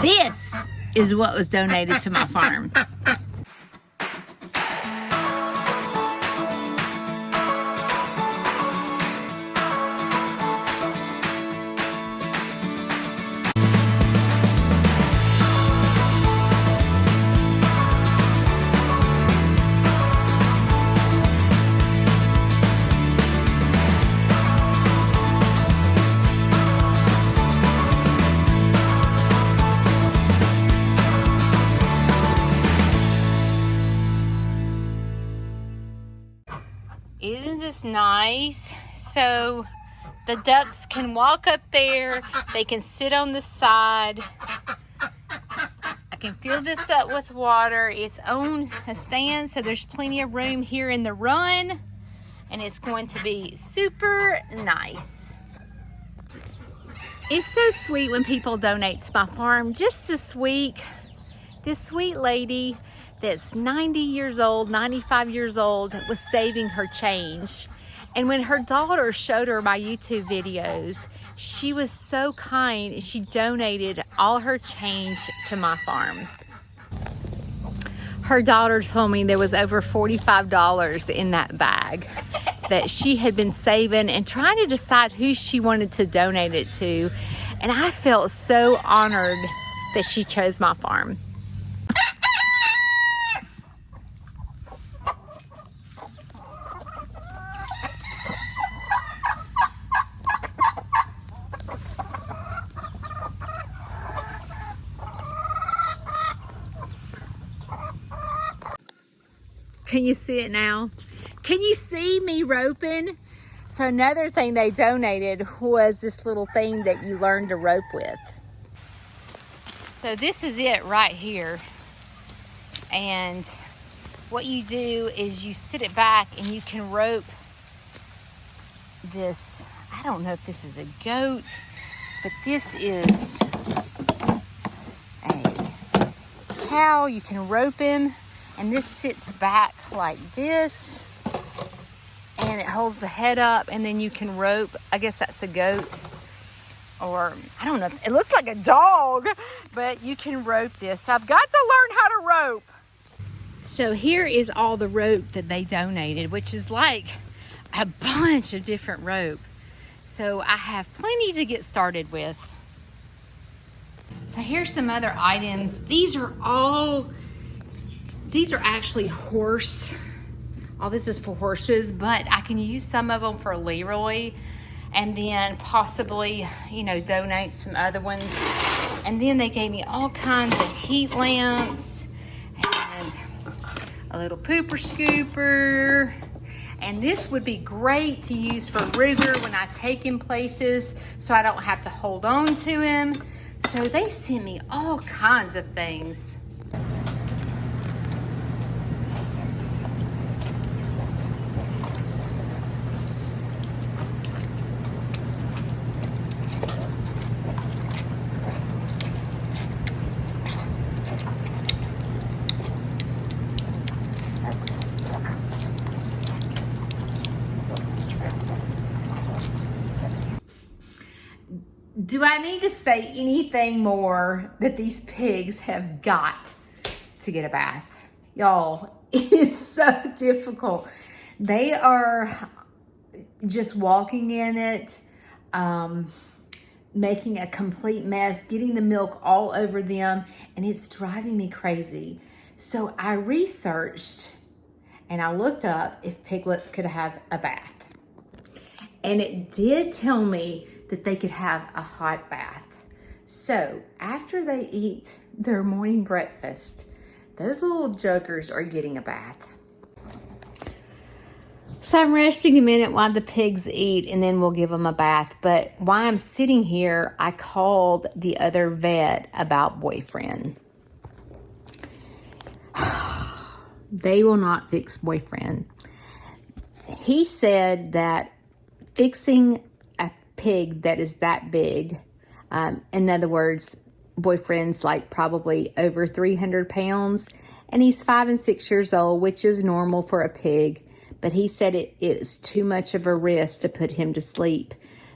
This is what was donated to my farm. Isn't this nice? So the ducks can walk up there, they can sit on the side. I can fill this up with water. It's on a stand, so there's plenty of room here in the run, and it's going to be super nice. It's so sweet when people donate to my farm. Just this week, this sweet lady that's 90 years old, 95 years old, was saving her change. And when her daughter showed her my YouTube videos, she was so kind and she donated all her change to my farm. Her daughter told me there was over $45 in that bag that she had been saving and trying to decide who she wanted to donate it to. And I felt so honored that she chose my farm. Can you see it now? Can you see me roping? So another thing they donated was this little thing that you learn to rope with. So this is it right here. And what you do is you sit it back and you can rope this. I don't know if this is a goat, but this is a cow. You can rope him. And this sits back like this, and it holds the head up, and then you can rope. I guess that's a goat, or I don't know. It looks like a dog, but you can rope this. So I've got to learn how to rope. So here is all the rope that they donated, which is like a bunch of different rope. So I have plenty to get started with. So here's some other items. These are actually horse. All this is for horses, but I can use some of them for Leroy and then possibly, donate some other ones. And then they gave me all kinds of heat lamps and a little pooper scooper. And this would be great to use for Ruger when I take him places so I don't have to hold on to him. So they sent me all kinds of things. Do I need to say anything more that these pigs have got to get a bath? Y'all, it is so difficult. They are just walking in it, making a complete mess, getting the milk all over them, and it's driving me crazy. So I researched and I looked up if piglets could have a bath. And it did tell me that they could have a hot bath. So after they eat their morning breakfast, those little jokers are getting a bath. So I'm resting a minute while the pigs eat, and then we'll give them a bath. But while I'm sitting here, I called the other vet about boyfriend. They will not fix boyfriend. He said that fixing a pig that is that big, in other words, boyfriend's like probably over 300 pounds, and he's 5 and 6 years old, which is normal for a pig. But he said it is too much of a risk to put him to sleep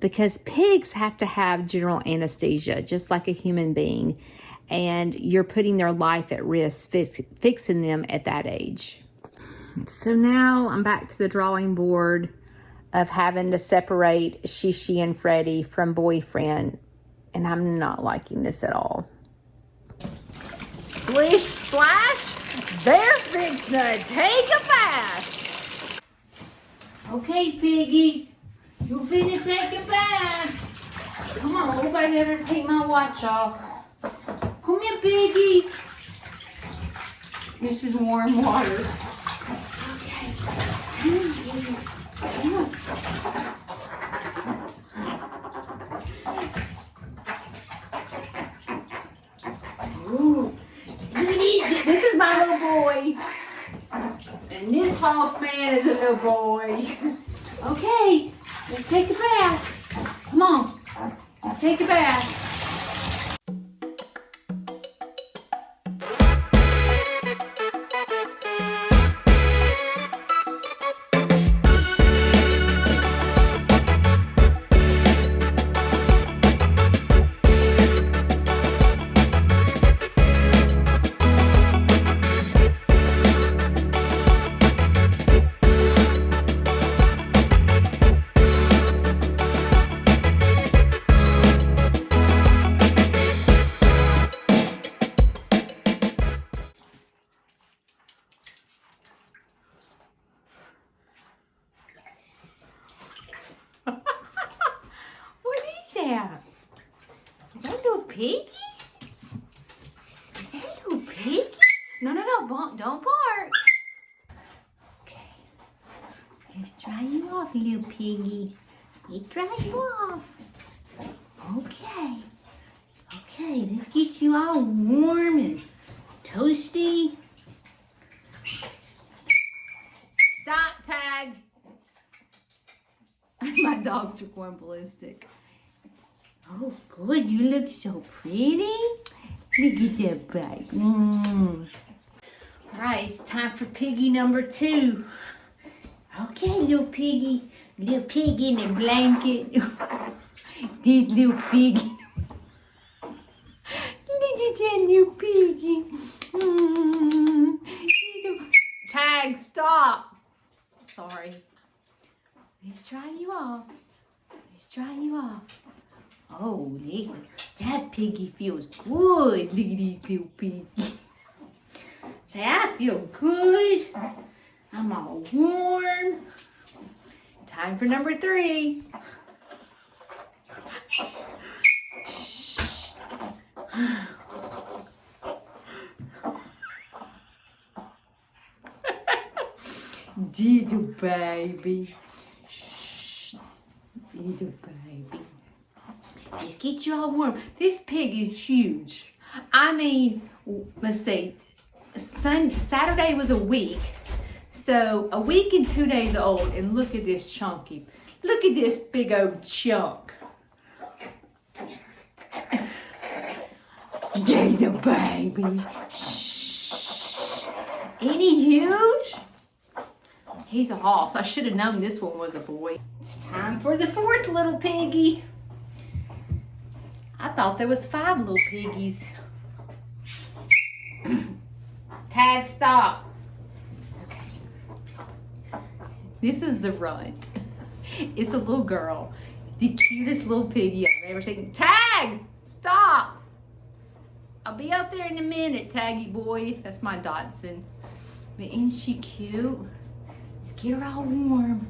because pigs have to have general anesthesia, just like a human being. And you're putting their life at risk fixing them at that age. So now I'm back to the drawing board of having to separate Shishi and Freddie from boyfriend. And I'm not liking this at all. Splish, splash, they're fixing to take a bath. Okay, piggies, you finna take a bath. Come on, hope I never take my watch off. Come here, piggies. This is warm water. Okay. Come on. Ooh. This is my little boy. And this house man is a little boy. Okay, let's take a bath. Come on, let's take a bath. Is that little piggies? Is that little piggy? No, don't bark. Okay, let's dry you off, little piggy. Let's dry you off. Okay, let's get you all warm and toasty. Stop, Tag. My dogs are going ballistic. Oh, good. You look so pretty. Look at that bite. All right, it's time for piggy number 2. Okay, little piggy. Little piggy in a blanket. This little piggy. Look at that little piggy. Tag, stop. Sorry. Let's dry you off. Oh, listen, that piggy feels good. Look at this little piggy. Say, I feel good. I'm all warm. Time for number 3. Little baby. Little baby. Let's get you all warm. This pig is huge. I mean, let's see. Saturday was a week. So a week and 2 days old. And look at this chunky. Look at this big old chunk. He's a baby. Ain't he huge? He's a hoss. I should have known this one was a boy. It's time for the 4th little piggy. I thought there was 5 little piggies. Tag, stop. Okay. This is the runt. It's a little girl. The cutest little piggy I've ever seen. Tag, stop. I'll be out there in a minute, Taggy boy. That's my Dotson. But isn't she cute? Let's get her all warm.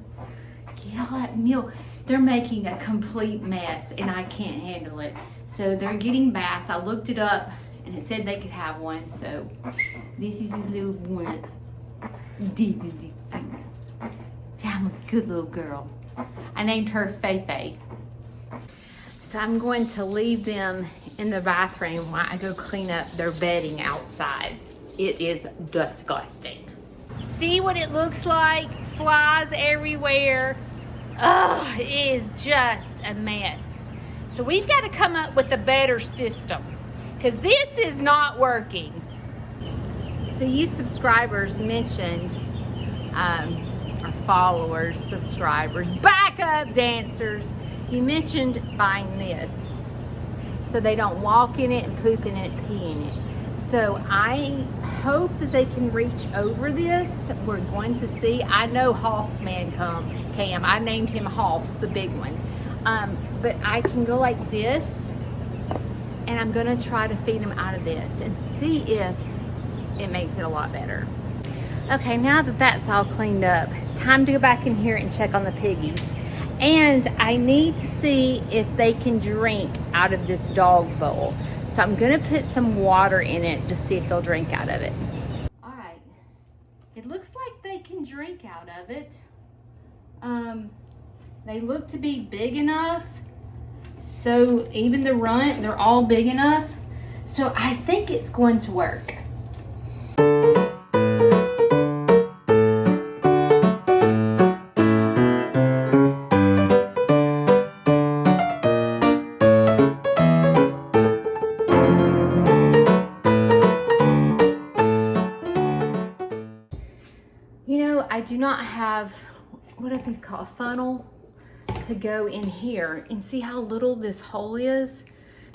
Get all that milk. They're making a complete mess and I can't handle it. So they're getting baths. I looked it up and it said they could have one. So this is a little one. I'm a good little girl. I named her Fei. So I'm going to leave them in the bathroom while I go clean up their bedding outside. It is disgusting. See what it looks like? Flies everywhere. Oh, it is just a mess. So we've got to come up with a better system because this is not working. So you subscribers mentioned, our followers, subscribers, backup dancers, you mentioned buying this so they don't walk in it and poop in it, pee in it. So I hope that they can reach over this. We're going to see. I know Hoss Man Cam. I named him Hoss, the big one. But I can go like this, and I'm gonna try to feed him out of this and see if it makes it a lot better. Okay, now that that's all cleaned up, it's time to go back in here and check on the piggies. And I need to see if they can drink out of this dog bowl. So I'm gonna put some water in it to see if they'll drink out of it. All right, it looks like they can drink out of it. They look to be big enough. So even the runt, they're all big enough. So I think it's going to work. You know, I do not have, what are these called, a funnel to go in here, and see how little this hole is.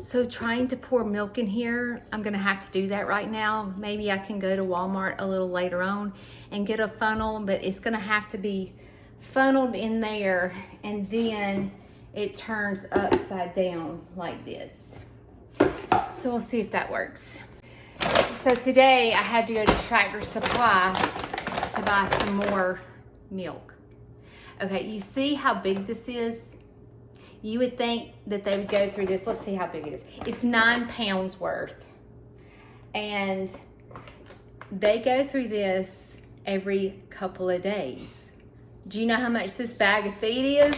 So trying to pour milk in here, I'm gonna have to do that right now. Maybe I can go to Walmart a little later on and get a funnel, but it's gonna have to be funneled in there, and then it turns upside down like this. So we'll see if that works. So today I had to go to Tractor Supply to buy some more milk. Okay, you see how big this is? You would think that they would go through this. Let's see how big it is. It's 9 pounds worth. And they go through this every couple of days. Do you know how much this bag of feed is?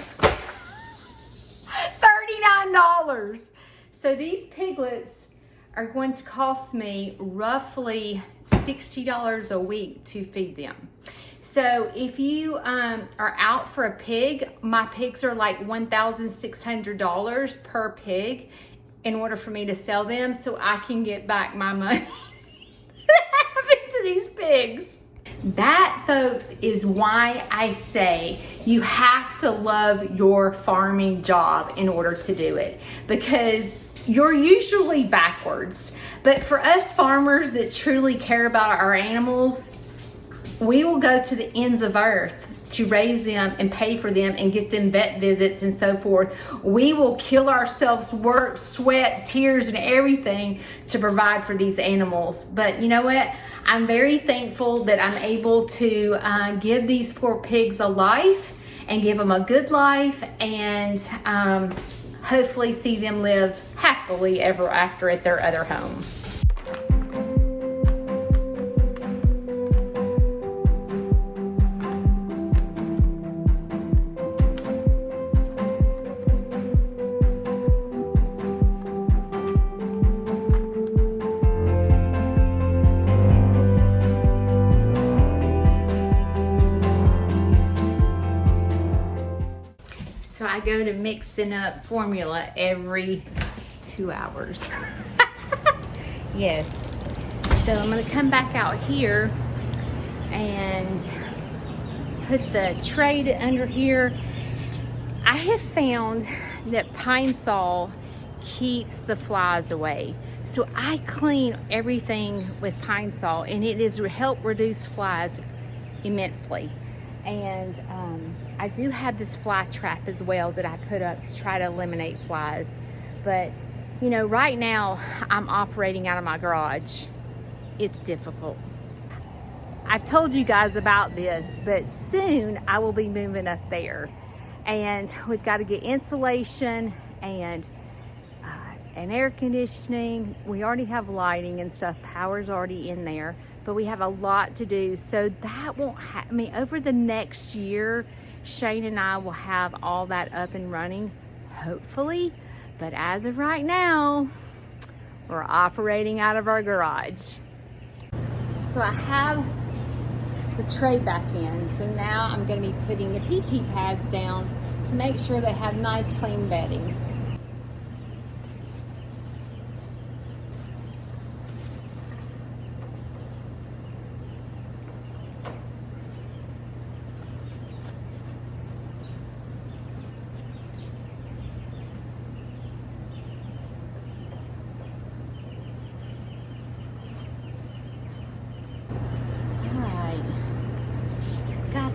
$39. So these piglets are going to cost me roughly $60 a week to feed them. So if you are out for a pig, my pigs are like $1,600 per pig in order for me to sell them, so I can get back my money that happened to these pigs. That, folks, is why I say you have to love your farming job in order to do it, because you're usually backwards. But for us farmers that truly care about our animals, we will go to the ends of earth to raise them and pay for them and get them vet visits and so forth. We will kill ourselves, work, sweat, tears, and everything to provide for these animals. But you know what? I'm very thankful that I'm able to give these poor pigs a life and give them a good life, and hopefully see them live happily ever after at their other home. So I go to mixing up formula every 2 hours. Yes. So I'm gonna come back out here and put the tray under here. I have found that Pine Sol keeps the flies away. So I clean everything with Pine Sol, and it has helped reduce flies immensely. And I do have this fly trap as well that I put up to try to eliminate flies. But, you know, right now I'm operating out of my garage. It's difficult. I've told you guys about this, but soon I will be moving up there. And we've got to get insulation and air conditioning. We already have lighting and stuff. Power's already in there. But we have a lot to do, so that won't I mean, over the next year, Shane and I will have all that up and running, hopefully. But as of right now, we're operating out of our garage. So I have the tray back in, so now I'm going to be putting the pee-pee pads down to make sure they have nice, clean bedding.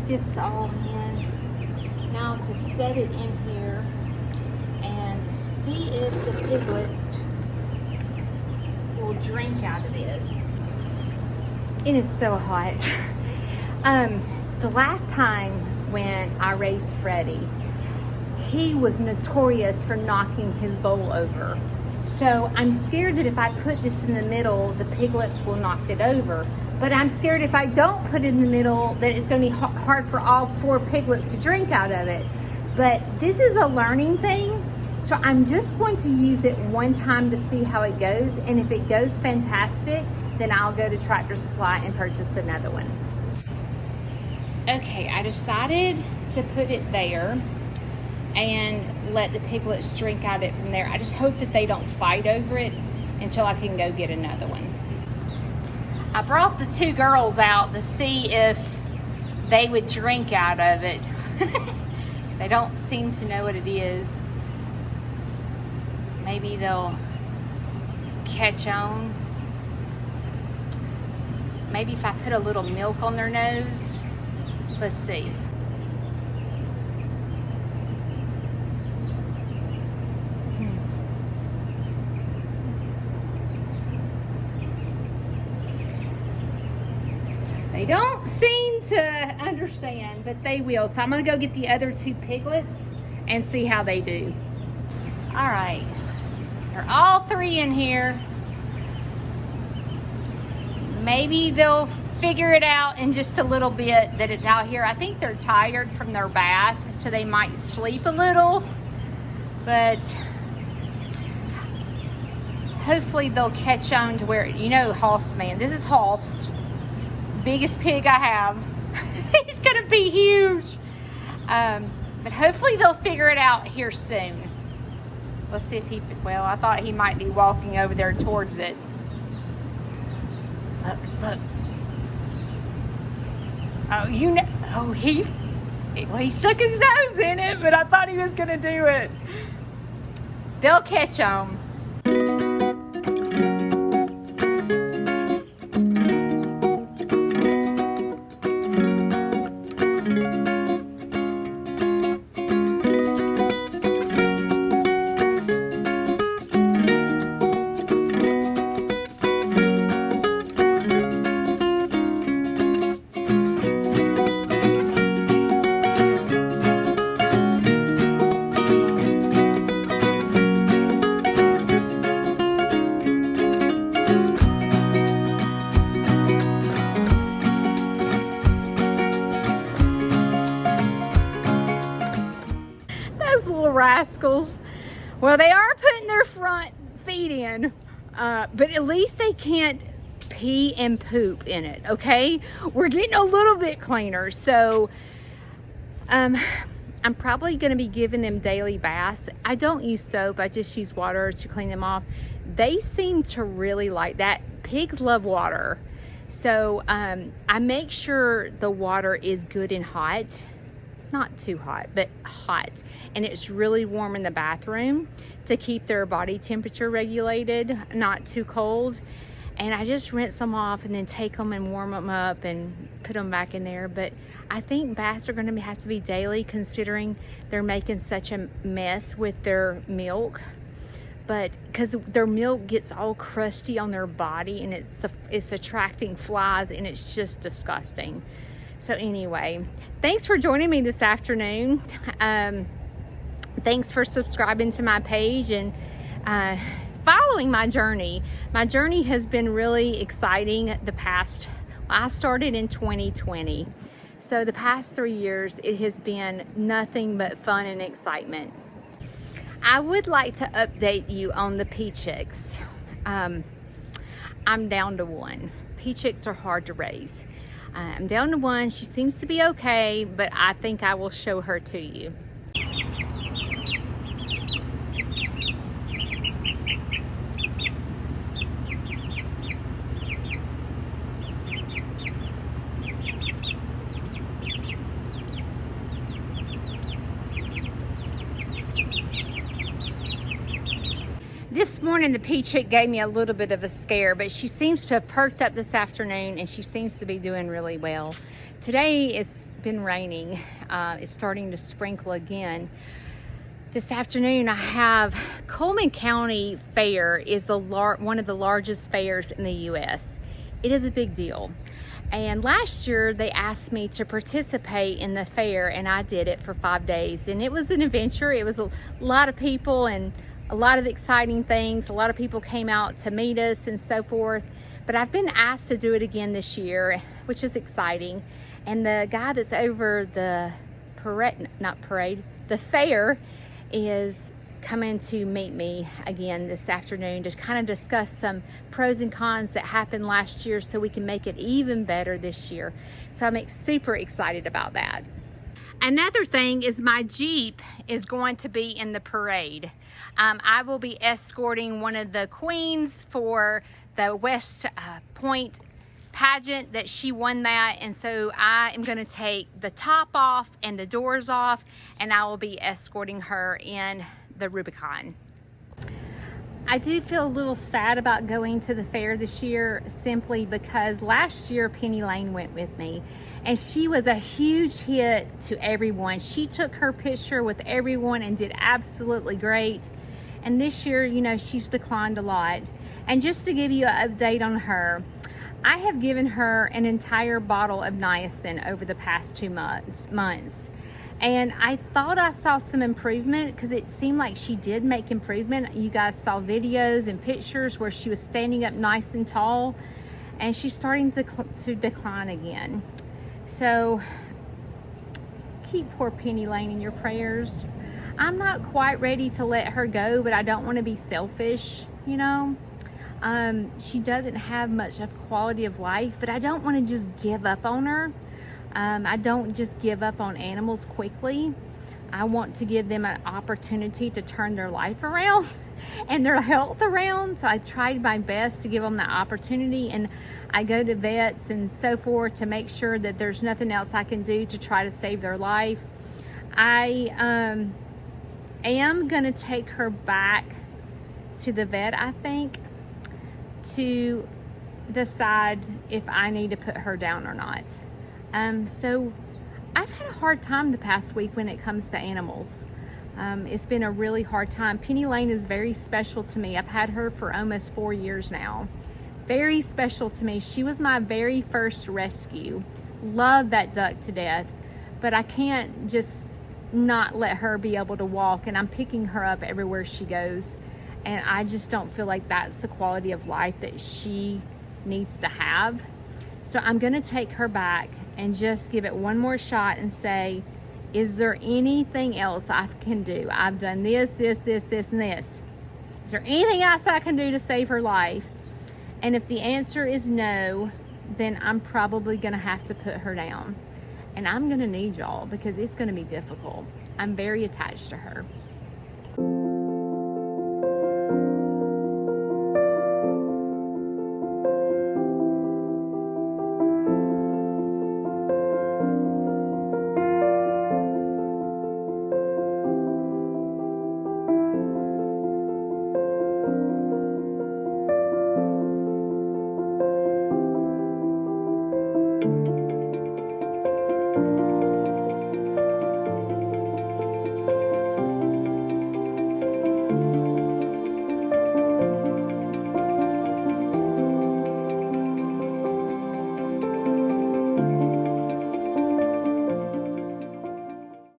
this all in. Now to set it in here and see if the piglets will drink out of this. It is so hot. The last time when I raised Freddie, he was notorious for knocking his bowl over. So I'm scared that if I put this in the middle, the piglets will knock it over. But I'm scared if I don't put it in the middle, that it's going to be hard for all 4 piglets to drink out of it. But this is a learning thing. So I'm just going to use it one time to see how it goes. And if it goes fantastic, then I'll go to Tractor Supply and purchase another one. Okay, I decided to put it there and let the piglets drink out of it from there. I just hope that they don't fight over it until I can go get another one. I brought the 2 girls out to see if they would drink out of it. They don't seem to know what it is. Maybe they'll catch on. Maybe if I put a little milk on their nose. Let's see. They don't seem to understand, but they will. So I'm gonna go get the other 2 piglets and see how they do. All right, they're all 3 in here. Maybe they'll figure it out in just a little bit that it's out here. I think they're tired from their bath, so they might sleep a little, but hopefully they'll catch on to where, you know, Hoss man, this is Hoss, biggest pig I have. He's gonna be huge. But hopefully they'll figure it out here soon. Let's see if he, well, I thought he might be walking over there towards it. Look, look. Oh, you know, oh, he stuck his nose in it, but I thought he was gonna do it. They'll catch on. Rascals. Well, they are putting their front feet in, but at least they can't pee and poop in it, okay? We're getting a little bit cleaner. So I'm probably going to be giving them daily baths. I don't use soap, I just use water to clean them off. They seem to really like that. Pigs love water. So I make sure the water is good and hot. Not too hot, but hot. And it's really warm in the bathroom to keep their body temperature regulated, not too cold. And I just rinse them off and then take them and warm them up and put them back in there. But I think baths are going to have to be daily, considering they're making such a mess with their milk. But because their milk gets all crusty on their body and it's attracting flies, and it's just disgusting. So anyway, thanks for joining me this afternoon. Thanks for subscribing to my page and following my journey. My journey has been really exciting. I started in 2020. So the past 3 years, it has been nothing but fun and excitement. I would like to update you on the pea chicks. I'm down to 1. Pea chicks are hard to raise. I'm down to 1. She seems to be okay, but I think I will show her to you. This morning the pea chick gave me a little bit of a scare, but she seems to have perked up this afternoon and she seems to be doing really well. Today it's been raining. It's starting to sprinkle again. This afternoon I have Coleman County Fair is one of the largest fairs in the U.S. It is a big deal. And last year they asked me to participate in the fair, and I did it for 5 days. And it was an adventure. It was a lot of people and a lot of exciting things. A lot of people came out to meet us and so forth. But I've been asked to do it again this year, which is exciting. And the guy that's over the the fair is coming to meet me again this afternoon to kind of discuss some pros and cons that happened last year so we can make it even better this year. So I'm super excited about that. Another thing is my Jeep is going to be in the parade. I will be escorting one of the queens for the West Point pageant that she won that, and so I am going to take the top off and the doors off, and I will be escorting her in the Rubicon. I do feel a little sad about going to the fair this year, simply because last year Penny Lane went with me, and she was a huge hit to everyone. She took her picture with everyone and did absolutely great. And this year, you know, she's declined a lot. And just to give you an update on her, I have given her an entire bottle of niacin over the past 2 months. And I thought I saw some improvement, because it seemed like she did make improvement. You guys saw videos and pictures where she was standing up nice and tall, and she's starting to decline again. So keep poor Penny Lane in your prayers. I'm not quite ready to let her go, but I don't want to be selfish, you know. She doesn't have much of quality of life, but I don't want to just give up on her. I don't just give up on animals quickly. I want to give them an opportunity to turn their life around and their health around. So I tried my best to give them that opportunity, and I go to vets and so forth to make sure that there's nothing else I can do to try to save their life. I am going to take her back to the vet, I think, to decide if I need to put her down or not. So I've had a hard time the past week when it comes to animals. It's been a really hard time. Penny Lane is very special to me. I've had her for almost 4 years now. Very special to me. She was my very first rescue. Love that duck to death, but I can't just not let her be able to walk, and I'm picking her up everywhere she goes. And I just don't feel like that's the quality of life that she needs to have. So I'm going to take her back and just give it one more shot and say, is there anything else I can do? I've done this, this, this, this, and this. Is there anything else I can do to save her life? And if the answer is no, then I'm probably going to have to put her down. And I'm going to need y'all, because it's going to be difficult. I'm very attached to her.